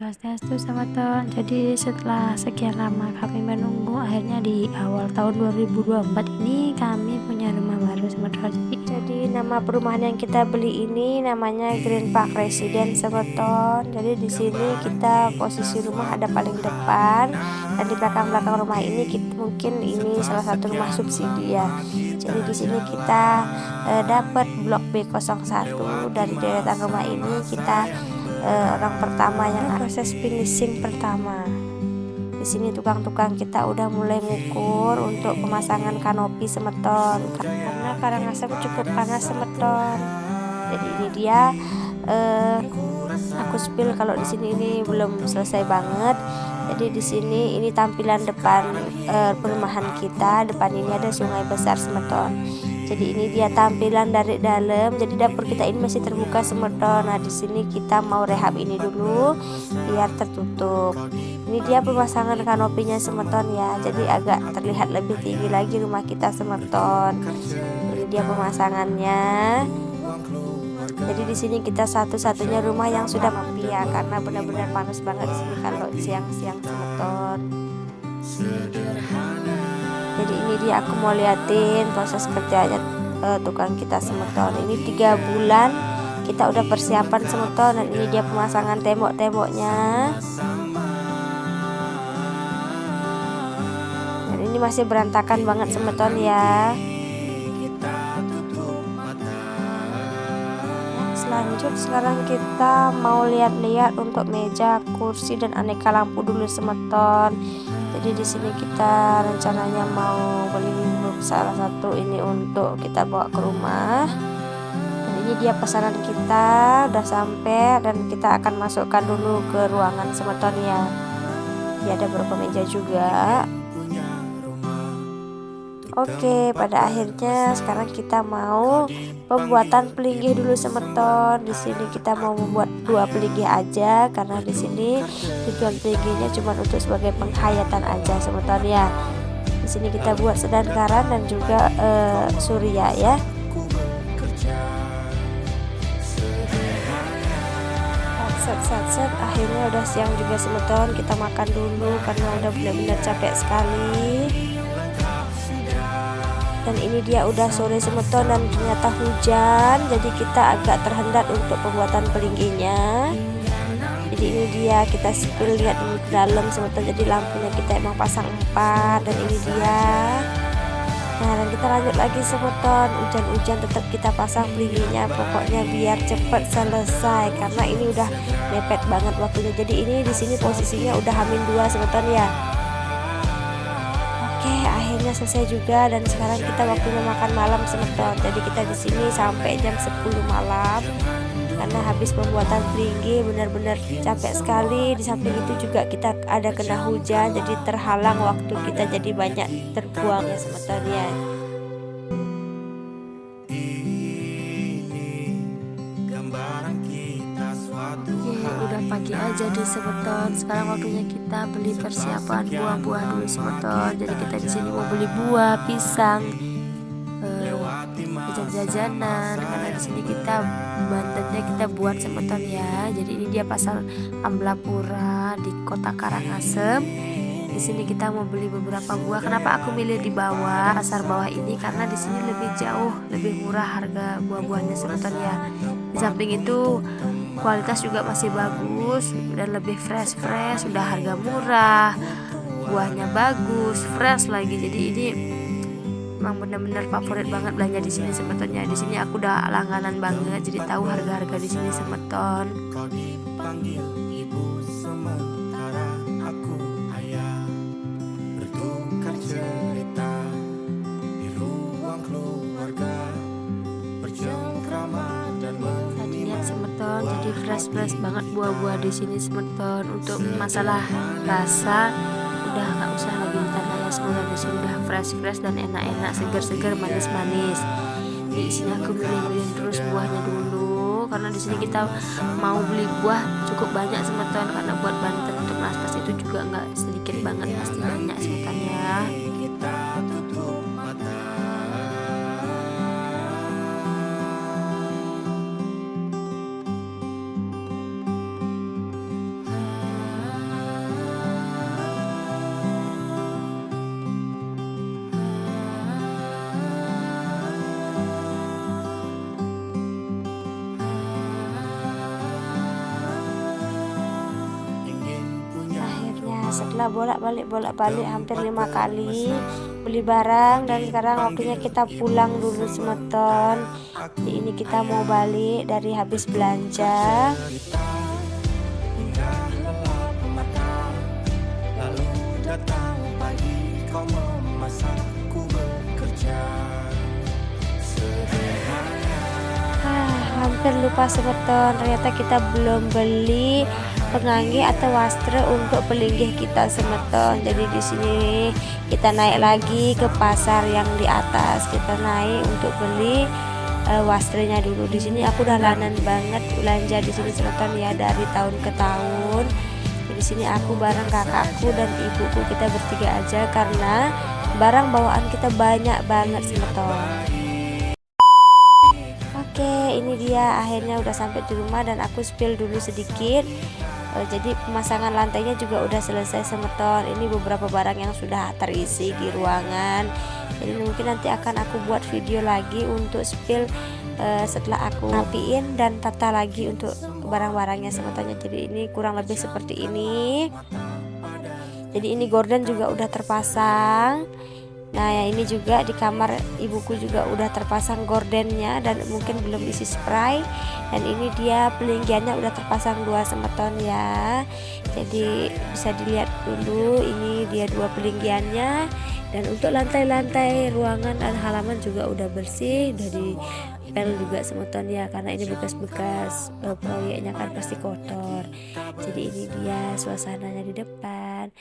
Swastiastu Samaton. Jadi setelah sekian lama kami menunggu, akhirnya di awal tahun 2024 ini kami punya rumah baru Samaton. Jadi nama perumahan yang kita beli ini namanya Green Park Residence Samaton. Jadi di sini kita posisi rumah ada paling depan, dan di belakang-belakang rumah ini mungkin ini salah satu rumah subsidi ya. Jadi di sini kita dapat blok B01 dari deretan rumah ini. Kita orang pertama yang proses finishing pertama. Di sini tukang-tukang kita udah mulai ngukur untuk pemasangan kanopi Semeton, karena Karangasem cukup panas Semeton. Jadi ini dia aku spill kalau di sini ini belum selesai banget. Jadi di sini ini tampilan depan perumahan kita. Depan ini ada sungai besar Semeton. Jadi ini dia tampilan dari dalam. Jadi dapur kita ini masih terbuka Semeton. Nah di sini kita mau rehab ini dulu biar tertutup. Ini dia pemasangan kanopinya Semeton ya. Jadi agak terlihat lebih tinggi lagi rumah kita Semeton. Ini dia pemasangannya. Jadi di sini kita satu-satunya rumah yang sudah mampu ya, karena benar-benar panas banget di sini kalau siang-siang Semeton. Jadi ini dia aku mau liatin proses kerjanya tukang kita Semeton. Ini 3 bulan kita udah persiapan Semeton, dan ini dia pemasangan tembok-temboknya. Dan ini masih berantakan banget Semeton ya. Sekarang kita mau lihat-lihat untuk meja, kursi, dan aneka lampu dulu Semeton. Jadi di sini kita rencananya mau beli salah satu ini untuk kita bawa ke rumah. Dan ini dia pesanan kita udah sampai, dan kita akan masukkan dulu ke ruangan Semeton ya. Dia ada beberapa meja juga. Oke, pada akhirnya sekarang kita mau pembuatan pelinggih dulu Semeton. Di sini kita mau membuat 2 pelinggih aja, karena di sini tujuan pelinggihnya cuma untuk sebagai penghayatan aja Semeton ya. Di sini kita buat sedan karan dan juga surya ya. Set akhirnya udah siang juga Semeton. Kita makan dulu karena udah benar-benar capek sekali. Dan ini dia udah sore Semeton dan ternyata hujan, jadi kita agak terhendat untuk pembuatan pelinggihnya. Jadi ini dia kita spill, lihat ini ke dalam Semeton. Jadi lampunya kita emang pasang 4, dan ini dia. Nah dan kita lanjut lagi Semeton, hujan-hujan tetap kita pasang pelinggihnya, pokoknya biar cepet selesai karena ini udah mepet banget waktunya. Jadi ini di sini posisinya udah -2 Semeton ya. Oke, akhirnya selesai juga, dan sekarang kita waktunya makan malam Semeton. Jadi kita di sini sampai jam 10 malam karena habis pembuatan pelinggih benar-benar capek sekali. Di samping itu juga kita ada kena hujan, jadi terhalang waktu kita, jadi banyak terbuang ya Semeton ya. Udah pagi aja di Semeton. Sekarang waktunya kita beli persiapan buah-buah dulu Semeton. Jadi kita di sini mau beli buah, pisang, jajan-jajanan, karena di sini kita Bantennya kita buat Semeton ya. Jadi ini dia pasar Amblapura di Kota Karangasem. Di sini kita mau beli beberapa buah. Kenapa aku milih di bawah, pasar bawah ini? Karena di sini lebih jauh, lebih murah harga buah-buahnya Semeton ya. Di samping itu kualitas juga masih bagus dan lebih fresh, udah harga murah, buahnya bagus, fresh lagi. Jadi ini emang benar-benar favorit banget belanja di sini Semetonnya. Di sini aku udah langganan banget, jadi tahu harga-harga di sini Semeton. Semeton jadi fresh banget buah-buah di sini Semeton. Untuk masalah rasa udah nggak usah lagi ditanya ya, semua di sini udah fresh dan enak-enak, segar-segar, manis-manis. Di sini aku milih terus buahnya dulu, karena di sini kita mau beli buah cukup banyak Semeton, karena buat Banten untuk naspas itu juga nggak sedikit banget, pasti banyak Semeton ya. setelah bolak-balik hampir 5 kali beli barang, dan sekarang waktunya kita pulang dulu semeton. Jadi ini kita mau balik dari habis belanja. Hampir lupa semeton, ternyata kita belum beli pengangge atau wastre untuk pelinggih kita semeton. Jadi di sini kita naik lagi ke pasar yang di atas, kita naik untuk beli wastrenya dulu. Di sini aku udah langganan banget belanja di sini semeton ya, dari tahun ke tahun. Di sini aku bareng kakakku dan ibuku, kita bertiga aja karena barang bawaan kita banyak banget semeton. Oke, ini dia akhirnya udah sampai di rumah dan aku spill dulu sedikit. Jadi pemasangan lantainya juga udah selesai semeton. Ini beberapa barang yang sudah terisi di ruangan. Jadi mungkin nanti akan aku buat video lagi untuk spill setelah aku rapiin dan tata lagi untuk barang-barangnya semetonnya. Jadi ini kurang lebih seperti ini. Jadi ini gorden juga udah terpasang. Nah ya, ini juga di kamar ibuku juga udah terpasang gordennya dan mungkin belum isi spray. Dan ini dia pelinggiannya udah terpasang 2 semeton ya. Jadi bisa dilihat dulu, ini dia 2 pelinggiannya. Dan untuk lantai-lantai ruangan dan halaman juga udah bersih, udah dipel juga semeton ya, karena ini bekas-bekas proyeknya kan pasti kotor. Jadi ini dia suasananya di depan.